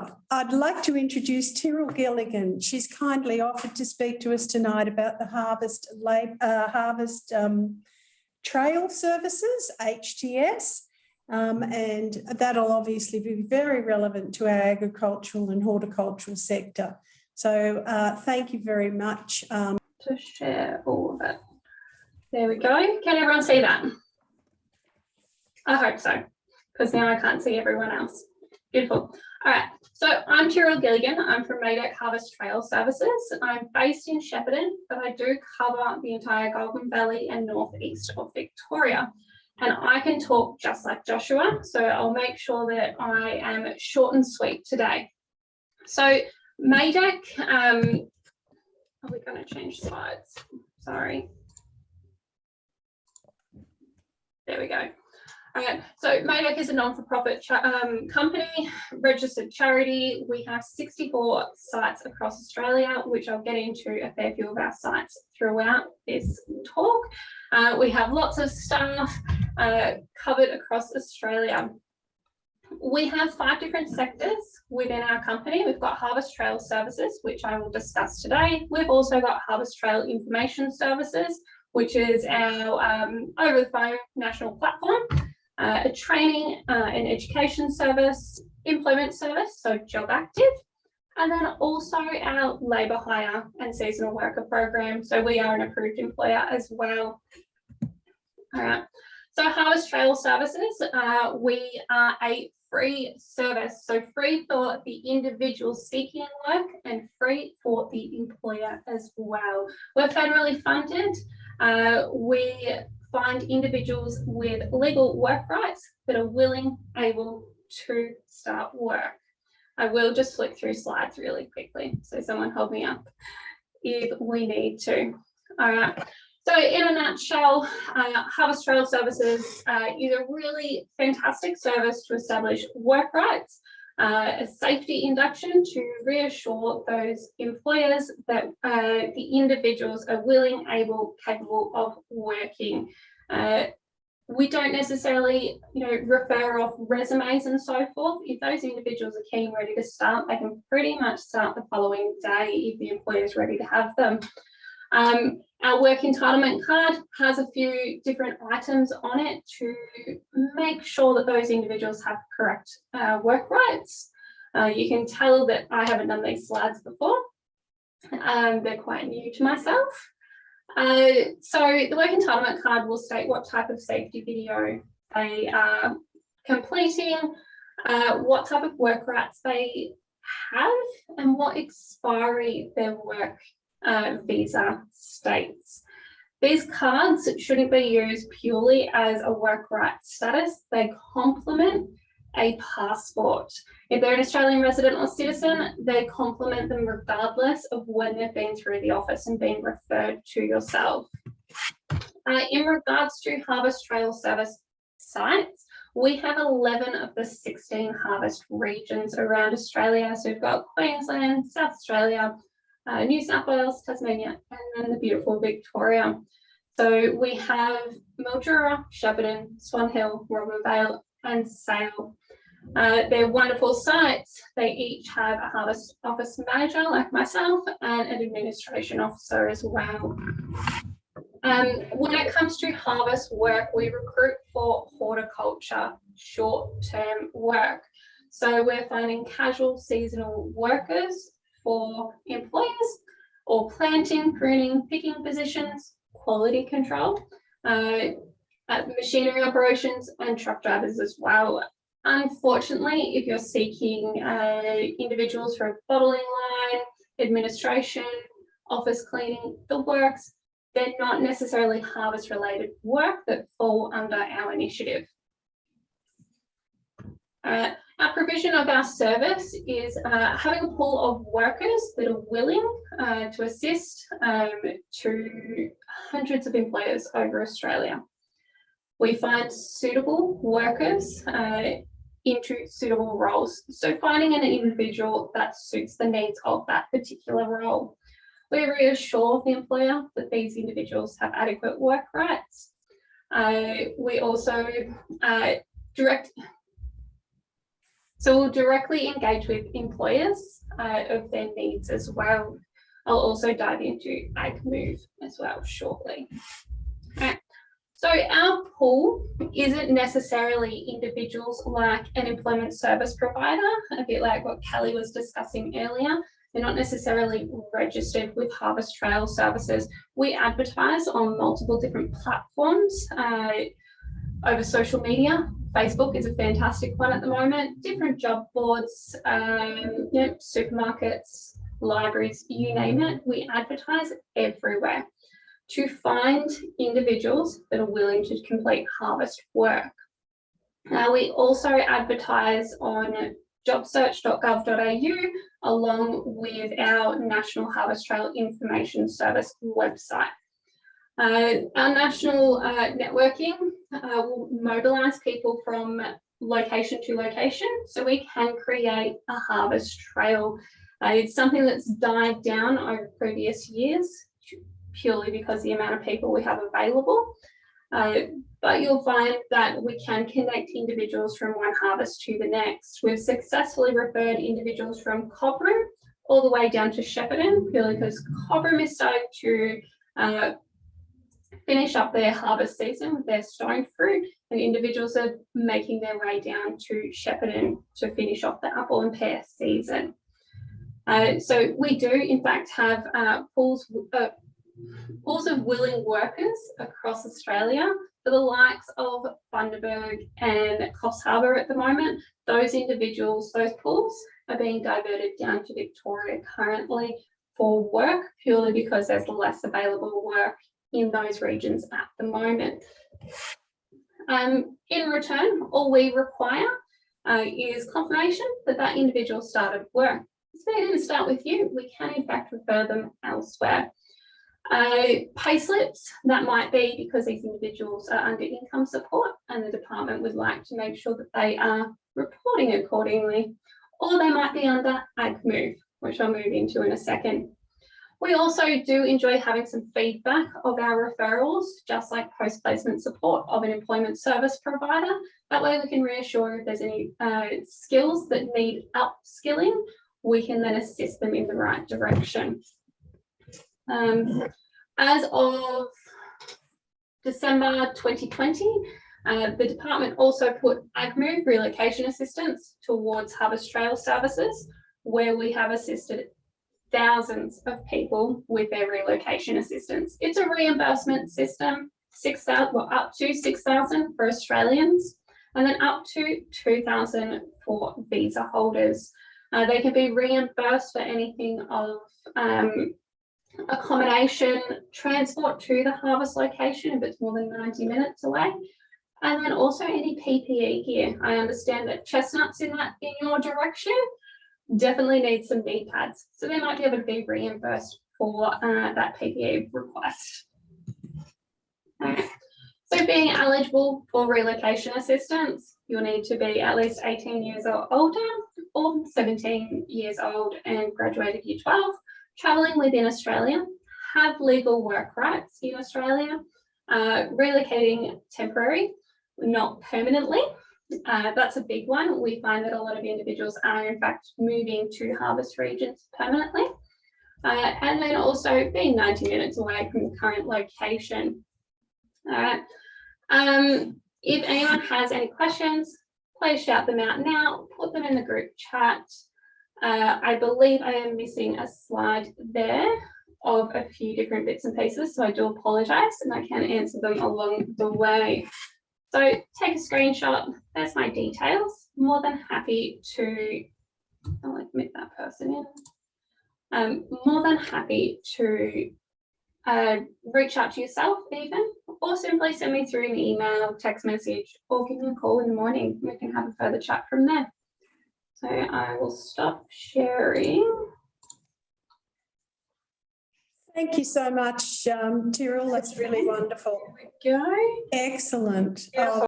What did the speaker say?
up, I'd like to introduce Tyrrell Gilligan. She's kindly offered to speak to us tonight about the Harvest Trail Services, HTS, and that'll obviously be very relevant to our agricultural and horticultural sector. So thank you very much. To share all of it. There we go. Can everyone see that? I hope so, because now I can't see everyone else. Beautiful. All right, so I'm Tyrrell Gilligan. I'm from Maydeck Harvest Trail Services. I'm based in Shepparton, but I do cover the entire Goulburn Valley and northeast of Victoria. And I can talk just like Joshua, so I'll make sure that I am short and sweet today. So Maydeck, are we going to change slides? Sorry. There we go. Okay, so Maydeck is a non-for-profit company, registered charity. We have 64 sites across Australia, which I'll get into a fair few of our sites throughout this talk. We have lots of staff covered across Australia. We have 5 different sectors within our company. We've got Harvest Trail Services, which I will discuss today. We've also got Harvest Trail Information Services, which is our over-the-phone national platform, a training and education service, employment service, so Job Active, and then also our labour hire and seasonal worker program. So we are an approved employer as well. All right. So Harvest Trail Services, we are a free service, so free for the individual seeking work and free for the employer as well. We're federally funded. We find individuals with legal work rights that are willing, able to start work. I will just flick through slides really quickly, so someone hold me up if we need to. All right. So in a nutshell, Harvest Trail Services is a really fantastic service to establish work rights, a safety induction to reassure those employers that the individuals are willing, able, capable of working. We don't necessarily, refer off resumes and so forth. If those individuals are keen, ready to start, they can pretty much start the following day if the employer is ready to have them. Our work entitlement card has a few different items on it to make sure that those individuals have correct work rights. You can tell that I haven't done these slides before. They're quite new to myself. So the work entitlement card will state what type of safety video they are completing, what type of work rights they have, and what expiry their work visa states. These cards shouldn't be used purely as a work rights status. They complement a passport. If they're an Australian resident or citizen, they complement them regardless of when they've been through the office and been referred to yourself. In regards to Harvest Trail Service sites, we have 11 of the 16 harvest regions around Australia. So we've got Queensland, South Australia, New South Wales, Tasmania, and then the beautiful Victoria. So we have Mildura, Shepparton, Swan Hill, Robin Vale, and Sale. They're wonderful sites. They each have a harvest office manager like myself and an administration officer as well. When it comes to harvest work, we recruit for horticulture short-term work. So we're finding casual seasonal workers for employers, or planting, pruning, picking positions, quality control, machinery operations, and truck drivers as well. Unfortunately, if you're seeking individuals for a bottling line, administration, office cleaning, the works, they're not necessarily harvest related work that fall under our initiative. Our provision of our service is having a pool of workers that are willing to assist to hundreds of employers over Australia. We find suitable workers into suitable roles. So finding an individual that suits the needs of that particular role. We reassure the employer that these individuals have adequate work rights. We also direct So we'll directly engage with employers of their needs as well. I'll also dive into AgMove as well shortly. Right. So our pool isn't necessarily individuals like an employment service provider, a bit like what Kelly was discussing earlier. They're not necessarily registered with Harvest Trail Services. We advertise on multiple different platforms over social media. Facebook is a fantastic one at the moment. Different job boards, supermarkets, libraries, you name it. We advertise everywhere to find individuals that are willing to complete harvest work. We also advertise on jobsearch.gov.au along with our National Harvest Trail Information Service website. Our national networking will mobilise people from location to location, so we can create a harvest trail. It's something that's died down over previous years, purely because the amount of people we have available. But you'll find that we can connect individuals from one harvest to the next. We've successfully referred individuals from Cobram all the way down to Shepparton, purely because Cobram is starting to finish up their harvest season with their stone fruit, and individuals are making their way down to Shepparton to finish off the apple and pear season. So we do in fact have pools of willing workers across Australia for the likes of Bundaberg and Coffs Harbour at the moment. Those individuals, those pools are being diverted down to Victoria currently for work, purely because there's less available work in those regions at the moment. In return, all we require is confirmation that that individual started work. If they didn't start with you, we can in fact refer them elsewhere. Pay slips, that might be because these individuals are under income support and the department would like to make sure that they are reporting accordingly, or they might be under AgMove, which I'll move into in a second. We also do enjoy having some feedback of our referrals, just like post-placement support of an employment service provider. That way we can reassure if there's any skills that need upskilling, we can then assist them in the right direction. As of December 2020, the department also put AgMove Relocation Assistance towards Harvest Trail Services, where we have assisted thousands of people with their relocation assistance. It's a reimbursement system, up to 6,000 for Australians, and then up to 2,000 for visa holders. They can be reimbursed for anything of accommodation, transport to the harvest location if it's more than 90 minutes away, and then also any PPE gear. I understand that Chestnut's in your direction definitely need some knee pads, so they might be able to be reimbursed for that PPE request. So being eligible for relocation assistance, you'll need to be at least 18 years or older, or 17 years old and graduated year 12, travelling within Australia, have legal work rights in Australia, relocating temporary, not permanently. That's a big one. We find that a lot of individuals are in fact moving to harvest regions permanently, and then also being 90 minutes away from the current location. All right. If anyone has any questions, please shout them out now, put them in the group chat. I believe I am missing a slide there of a few different bits and pieces, so I do apologise, and I can answer them along the way. So take a screenshot, there's my details. More than happy to, I'll admit that person in. More than happy to reach out to yourself even, or simply send me through an email, text message, or give me a call in the morning. We can have a further chat from there. So I will stop sharing. Thank you so much, Tyrrell. That's really wonderful. There we go. Excellent.